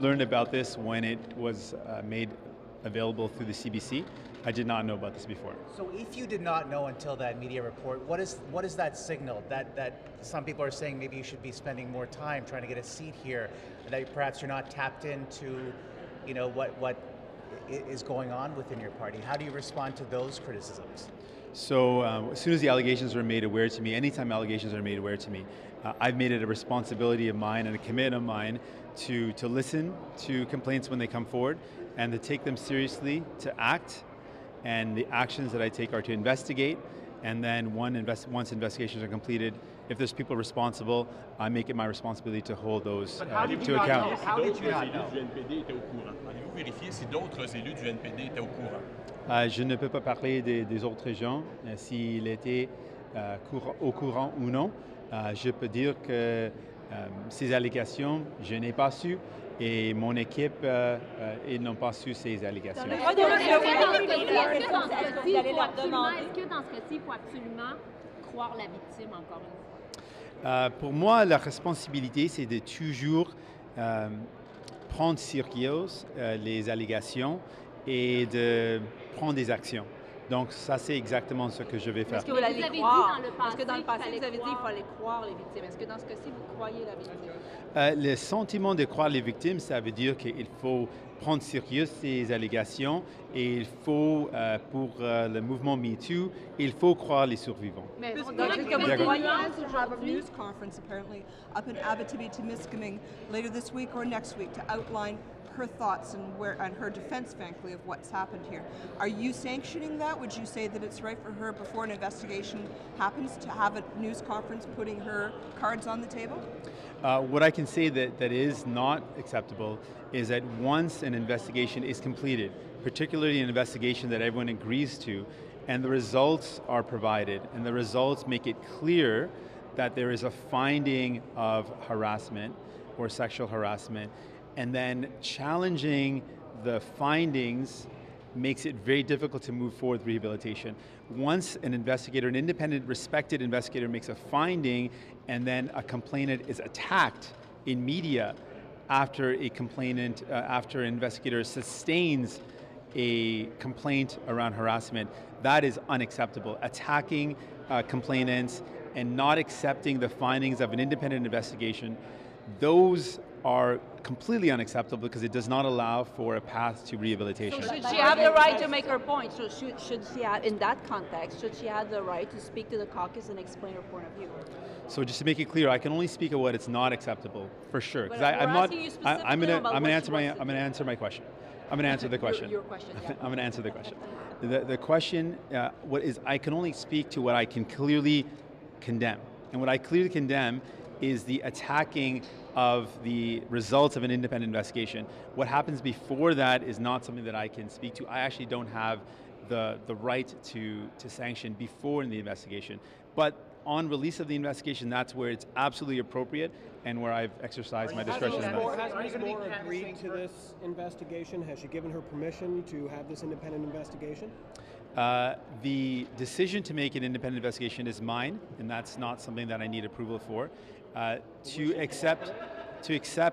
Learned about this when it was made available through the CBC. I did not know about this before. So if you did not know until that media report, what is that signal? That some people are saying maybe you should be spending more time trying to get a seat here, that perhaps you're not tapped into, what is going on within your party. How do you respond to those criticisms? So as soon as the allegations were made aware to me, anytime allegations are made aware to me, I've made it a responsibility of mine and a commitment of mine to listen to complaints when they come forward and to take them seriously, to act, and the actions that I take are to investigate, and then once investigations are completed, if there's people responsible, I make it my responsibility to hold those to account. How did you not know? Avez-vous vérifié si d'autres élus du NPD étaient au courant? Je ne peux pas parler des autres gens, s'il était au courant ou non. Je peux dire que ces allégations, je n'ai pas su, et mon équipe, ils n'ont pas su ces allégations. Est-ce que dans ce cas-ci, il faut absolument croire la victime encore une fois? Pour moi, la responsabilité, c'est de toujours prendre sérieux les allégations et de prendre des actions. Donc ça, c'est exactement ce que je vais faire. Est-ce que vous allez croire? Parce que dans le passé, vous avez dit qu'il fallait croire les victimes. Est-ce que dans ce cas-ci, vous croyez la victime? Le sentiment de croire les victimes, ça veut dire qu'il faut prendre sérieux ces allégations et il faut, pour le mouvement MeToo, il faut croire les survivants. Mais Ms. on Leader dit que vous to have a news conference apparently up in Abitibi-Témiscamingue later this week or next week to outline her thoughts and her defense, frankly, of what's happened here. Are you sanctioning that? Would you say that it's right for her, before an investigation happens, to have a news conference putting her cards on the table? What I can say that is not acceptable is that once an investigation is completed, particularly an investigation that everyone agrees to, and the results are provided, and the results make it clear that there is a finding of harassment or sexual harassment, and then challenging the findings makes it very difficult to move forward with rehabilitation. Once an investigator, an independent, respected investigator makes a finding and then a complainant is attacked in media after a complainant, after an investigator sustains a complaint around harassment, that is unacceptable. Attacking complainants and not accepting the findings of an independent investigation, those are completely unacceptable because it does not allow for a path to rehabilitation. So should she have the right to make her point? So should she have, in that context, should she have the right to speak to the caucus and explain her point of view? So just to make it clear, I can only speak of what it's not acceptable, for sure. But I'm not. I'm going to answer my question. I'm going to answer the question. Your question. Yeah. I'm going to answer the question. The question, I can only speak to what I can clearly condemn, and what I clearly condemn is the attacking of the results of an independent investigation. What happens before that is not something that I can speak to. I actually don't have the right to sanction before in the investigation. But on release of the investigation, that's where it's absolutely appropriate and where I've exercised my discretion. Has Ms. Moore agreed to this investigation? Has she given her permission to have this independent investigation? The decision to make an independent investigation is mine, and that's not something that I need approval for. To accept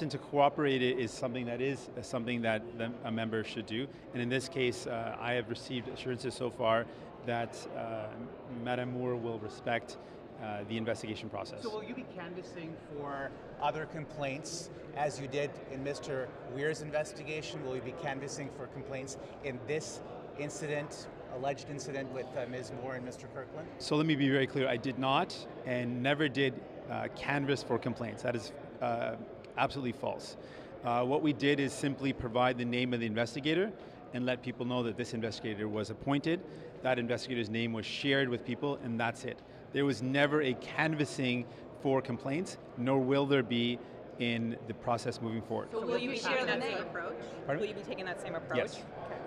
and to cooperate is something that a member should do. And in this case, I have received assurances so far that Madame Moore will respect the investigation process. So will you be canvassing for other complaints as you did in Mr. Weir's investigation? Will you be canvassing for complaints in this incident, alleged incident with Ms. Moore and Mr. Kirkland? So let me be very clear, I did not and never did canvass for complaints. That is absolutely false. What we did is simply provide the name of the investigator and let people know that this investigator was appointed. That investigator's name was shared with people, and that's it. There was never a canvassing for complaints, nor will there be in the process moving forward. So will you be sharing that same approach? Pardon? Will you be taking that same approach? Yes.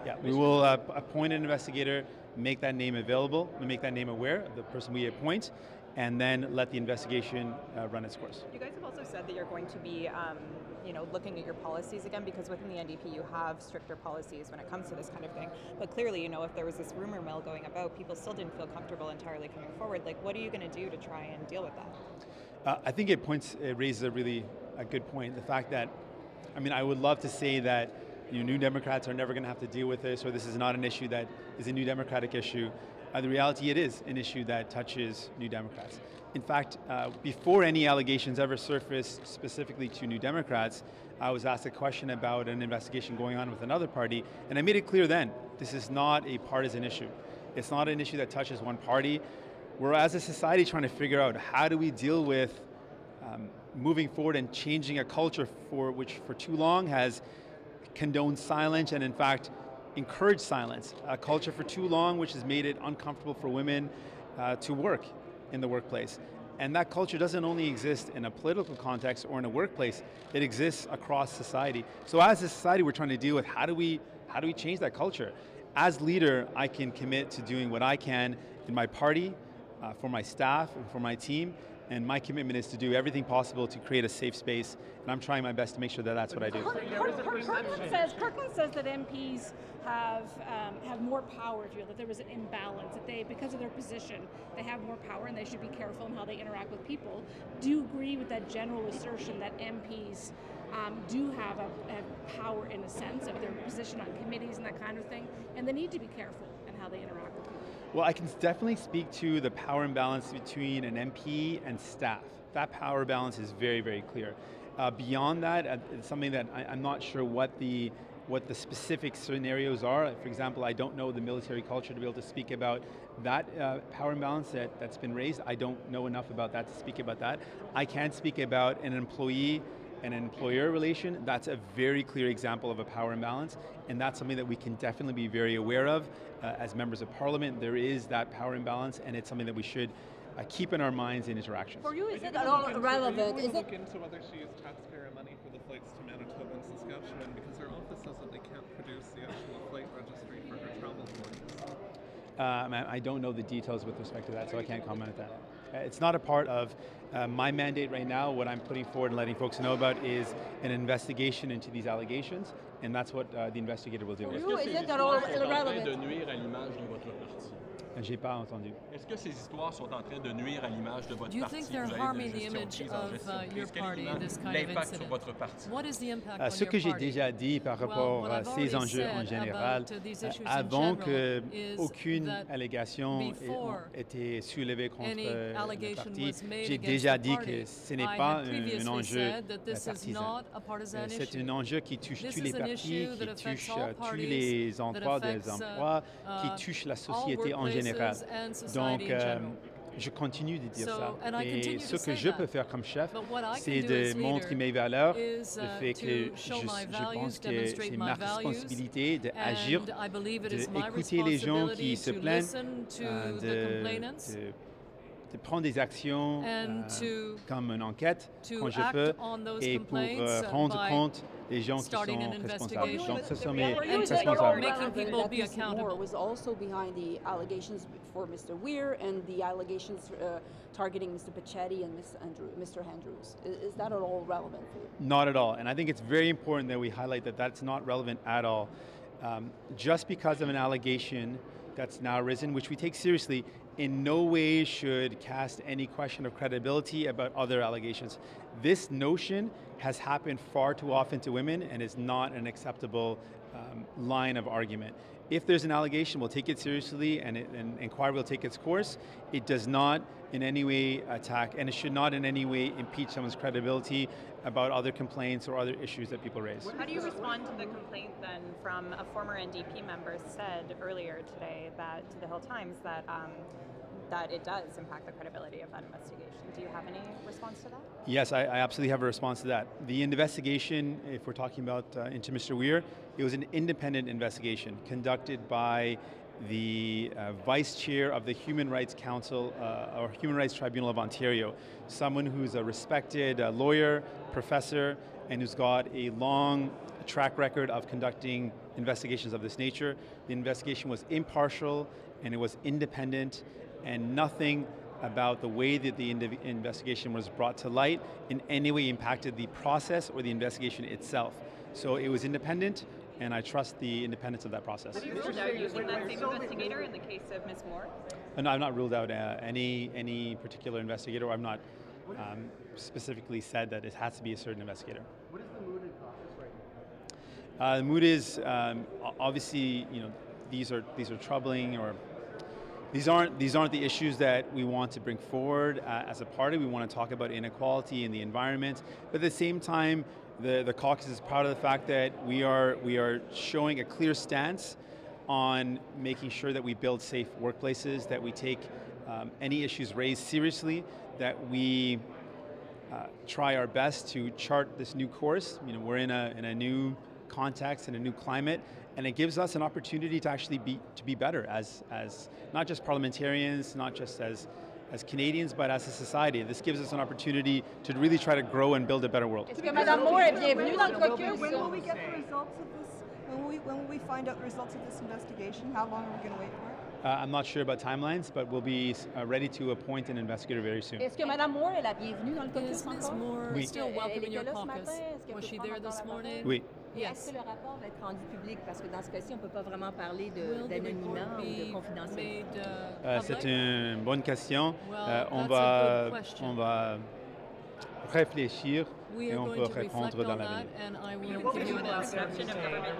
Yeah, we will appoint an investigator, make that name available, make that name aware of the person we appoint, and then let the investigation run its course. You guys have also said that you're going to be looking at your policies again, because within the NDP you have stricter policies when it comes to this kind of thing. But clearly, if there was this rumor mill going about, people still didn't feel comfortable entirely coming forward. Like, what are you going to do to try and deal with that? I think it raises a really good point. The fact that I mean, I would love to say that New Democrats are never going to have to deal with this, or this is not an issue that is a New Democratic issue. The reality, it is an issue that touches New Democrats. In fact, before any allegations ever surfaced specifically to New Democrats, I was asked a question about an investigation going on with another party, and I made it clear then, this is not a partisan issue. It's not an issue that touches one party. We're, as a society, trying to figure out how do we deal with moving forward and changing a culture which for too long has condoned silence and in fact encouraged silence. A culture for too long which has made it uncomfortable for women to work in the workplace. And that culture doesn't only exist in a political context or in a workplace, it exists across society. So as a society, we're trying to deal with how do we change that culture? As leader, I can commit to doing what I can in my party, for my staff and for my team, and my commitment is to do everything possible to create a safe space, and I'm trying my best to make sure that that's what I do. Kirkland says that MPs have more power, if you will, that there was an imbalance, that they, because of their position, they have more power and they should be careful in how they interact with people. Do you agree with that general assertion that MPs do have a power in a sense of their position on committees and that kind of thing, and they need to be careful in how they interact with people? Well, I can definitely speak to the power imbalance between an MP and staff. That power balance is very, very clear. Beyond that, it's something that I'm not sure what the specific scenarios are. For example, I don't know the military culture to be able to speak about that power imbalance that's been raised. I don't know enough about that to speak about that. I can speak about an employee and an employer relation. That's a very clear example of a power imbalance, and that's something that we can definitely be very aware of as members of parliament. There is that power imbalance, and it's something that we should keep in our minds in interactions. For you, is it at all relevant? Is it look into whether she used taxpayer money for the flights to Manitoba and Saskatchewan, because her office says that they can't produce the actual flight registry for her travel warnings? I don't know the details with respect to that, so I can't comment on that. It's not a part of my mandate right now. What I'm putting forward and letting folks know about is an investigation into these allegations, and that's what the investigator will do. Est-ce que ces histoires sont en train de nuire à l'image de votre parti? J'ai pas entendu. Est-ce que ces histoires sont en train de nuire à l'image de votre parti? Do you think they're harming the image of your party, this kind of incident? What is the impact on your party? Ce que j'ai déjà dit par rapport à ces enjeux en général, avant que aucune allégation ait été soulevée contre le parti, j'ai déjà dit que ce n'est pas un enjeu partisan. C'est un enjeu qui touche tous les partis, qui touche tous les endroits des emplois, qui touche la société en général. Donc, je continue de dire ça. Et ce que je peux faire comme chef, c'est de montrer mes valeurs, le fait que je pense que c'est ma responsabilité d'agir, d'écouter les gens qui se plaignent, de prendre des actions comme une enquête quand je peux, et pour rendre compte des gens qui sont responsables. Donc, ce sont mes responsables. Making people be accountable was also behind the allegations for Mr. Weir and the allegations targeting Mr. Pichetti and Mr. Andrews. Is that at all relevant for you? Not at all, and I think it's very important that we highlight that that's not relevant at all. Just because of an allegation that's now arisen, which we take seriously, in no way should cast any question of credibility about other allegations. This notion has happened far too often to women and is not an acceptable line of argument. If there's an allegation, we'll take it seriously and inquiry will take its course. It does not in any way attack, and it should not in any way impeach someone's credibility about other complaints or other issues that people raise. How do you respond to the complaint then from a former NDP member said earlier today that to the Hill Times that that it does impact the credibility of that investigation? Do you have any response to that? Yes, I absolutely have a response to that. The investigation, if we're talking about into Mr. Weir, it was an independent investigation conducted by the Vice Chair of the Human Rights Council or Human Rights Tribunal of Ontario, someone who's a respected lawyer, professor, and who's got a long track record of conducting investigations of this nature. The investigation was impartial and it was independent, and nothing about the way that the investigation was brought to light in any way impacted the process or the investigation itself. So it was independent, and I trust the independence of that process. Have you ruled out using that same investigator in the case of Ms. Moore? No, I've not ruled out any particular investigator. I've not specifically said that it has to be a certain investigator. What is the mood in caucus The mood is obviously, these are troubling, or these aren't the issues that we want to bring forward as a party. We want to talk about inequality in the environment, but at the same time, the caucus is proud of the fact that we are showing a clear stance on making sure that we build safe workplaces, that we take any issues raised seriously, that we try our best to chart this new course. We're in a new context and a new climate, and it gives us an opportunity to actually be better as not just parliamentarians, not just as Canadians, but as a society. This gives us an opportunity to really try to grow and build a better world. Est-ce que Madame Moore est bienvenue dans le caucus? When will we get the results of this? When will we find out the results of this investigation? How long are we going to wait for it? I'm not sure about timelines, but we'll be ready to appoint an investigator very soon. Est-ce que Madame Moore est la bienvenue dans le caucus? Is Ms. Moore still welcome in your caucus? Was she there this morning? Oui. Yes. Est-ce que le rapport va être rendu public? Parce que dans ce cas-ci, on ne peut pas vraiment parler d'anonymat ou de confidentialité. C'est une bonne question. On va réfléchir et on peut répondre dans l'avenir. There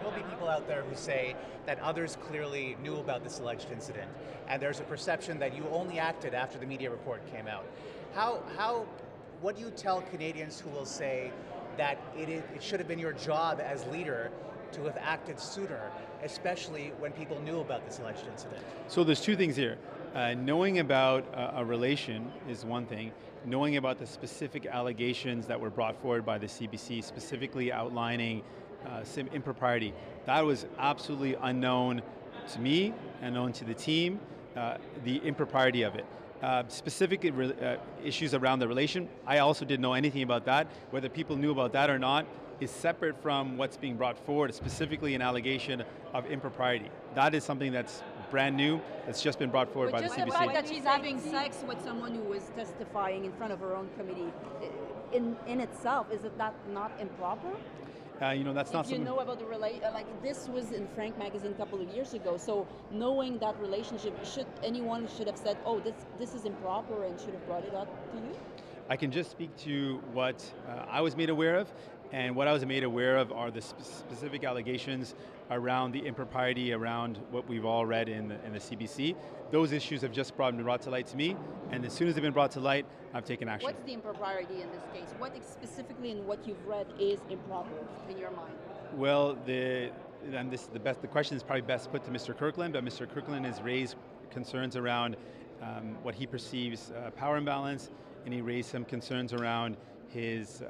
will be people out there who say that others clearly knew about this alleged incident, and there's a perception that you only acted after the media report came out. What do you tell Canadians who will say that it should have been your job as leader to have acted sooner, especially when people knew about this alleged incident? So there's two things here. Knowing about a relation is one thing. Knowing about the specific allegations that were brought forward by the CBC, specifically outlining some impropriety, that was absolutely unknown to me, unknown to the team, the impropriety of it. Specific issues around the relation, I also didn't know anything about that. Whether people knew about that or not is separate from what's being brought forward, specifically an allegation of impropriety. That is something that's brand new, that's just been brought forward by the CBC. Just the fact that she's having sex with someone who was testifying in front of her own committee, in itself, is it that not improper? That's not something. You know about the this was in Frank magazine a couple of years ago. So knowing that relationship, anyone should have said, "Oh, this is improper," and should have brought it up to you. I can just speak to what I was made aware of, and what I was made aware of are the specific allegations around the impropriety around what we've all read in the CBC. Those issues have just been brought to light to me, and as soon as they've been brought to light, I've taken action. What's the impropriety in this case? What specifically in what you've read is improper in your mind? Well, the question is probably best put to Mr. Kirkland, but Mr. Kirkland has raised concerns around what he perceives power imbalance, and he raised some concerns around his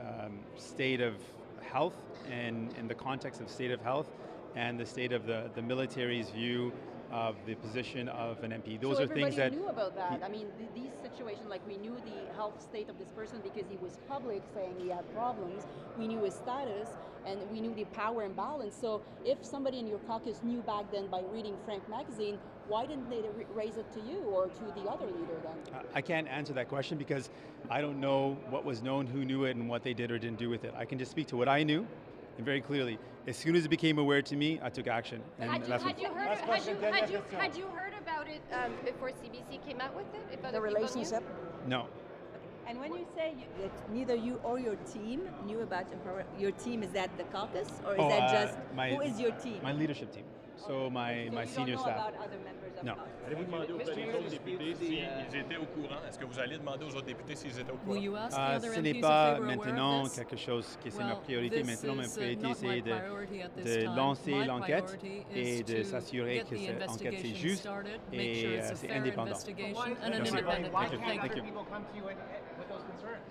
state of health, and in the context of state of health, and the state of the military's view of the position of an MP. Those so are things that... everybody knew about that. I mean, these situations, like we knew the health state of this person because he was public saying he had problems. We knew his status, and we knew the power imbalance. So if somebody in your caucus knew back then by reading Frank magazine, why didn't they raise it to you or to the other leader then? I can't answer that question because I don't know what was known, who knew it, and what they did or didn't do with it. I can just speak to what I knew, and very clearly, as soon as it became aware to me, I took action. And had you heard about it before CBC came out with it? If the relationship? No. And when you say that neither you or your team knew about your team, is that the caucus, or is that just who is your team? My leadership team. So my senior staff. About other members of caucus. Allez-vous demander aux autres députés s'ils étaient au courant? Est-ce que vous allez demander aux autres députés s'ils étaient au courant? Ce n'est pas maintenant quelque chose qui est ma priorité. Maintenant, ma priorité, c'est de lancer l'enquête et de s'assurer que cette enquête est juste et c'est indépendant. Why can't people come to you with those concerns?